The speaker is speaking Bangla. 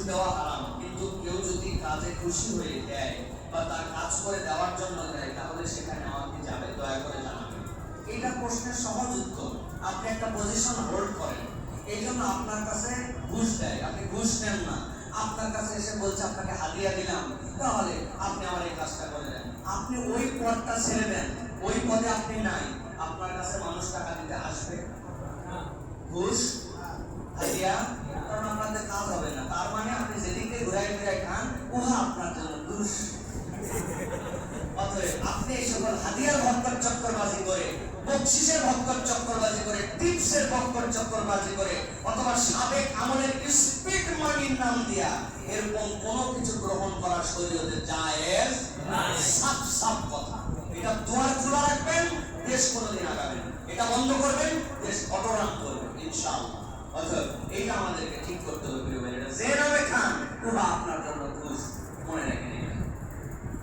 দেওয়া হারাম, কিন্তু কেউ যদি কাজে খুশি হয়ে দেয় বা তার কাজ করে দেওয়ার জন্য দেয়, তাহলে সেখানে আমাকে যাবে, দয়া করে জানাবেন। এটা প্রশ্নের সহজ উত্তর। আপনি একটা পজিশন হোল্ড করেন, এই জন্য আপনার কাছে ঘুষ দেয়, আপনি ঘুষ নেন না, আপনার কাছে এসে বলছে আপনাকে হাদিয়া দিলাম, তাহলে আপনি আমার এই কাজটা করে দেন। আপনি ওই পদটা ছেড়ে দেন, ওই পদে আপনি নাই, আপনার কাছে মানুষ টাকা দিতে আসবে? ঘুষ, হাদিয়া, কারণ আপনাদের কাজ হবে না। তার মানে আপনি যেদিকে ঘুরাই ঘুরাই খান, উহা আপনার জন্য ঘুষ। অতএব আপনি এই সকল হাদিয়ার ভক্কর চক্করবাজি করে, বকশিসের ভক্কর চক্করবাজি করে, টিপসের ভক্কর চক্করবাজি করে, অথবা সাবেক আমলের স্পিড মানির নাম দিয়া এরকম কোনো কিছু গ্রহণ করা শরীয়তে জায়েজ নাই। সাফ সাফ কথা। এটা দুয়ার খোলা রাখবেন, দেশ কোনোদিন আগাবে না। এটা বন্ধ করবেন, দেশ অটরাম করবে ইনশাআল্লাহ। অতএব এইটা আমাদেরকে ঠিক করতে হবে। এটা যে নামে খান, উহা আপনার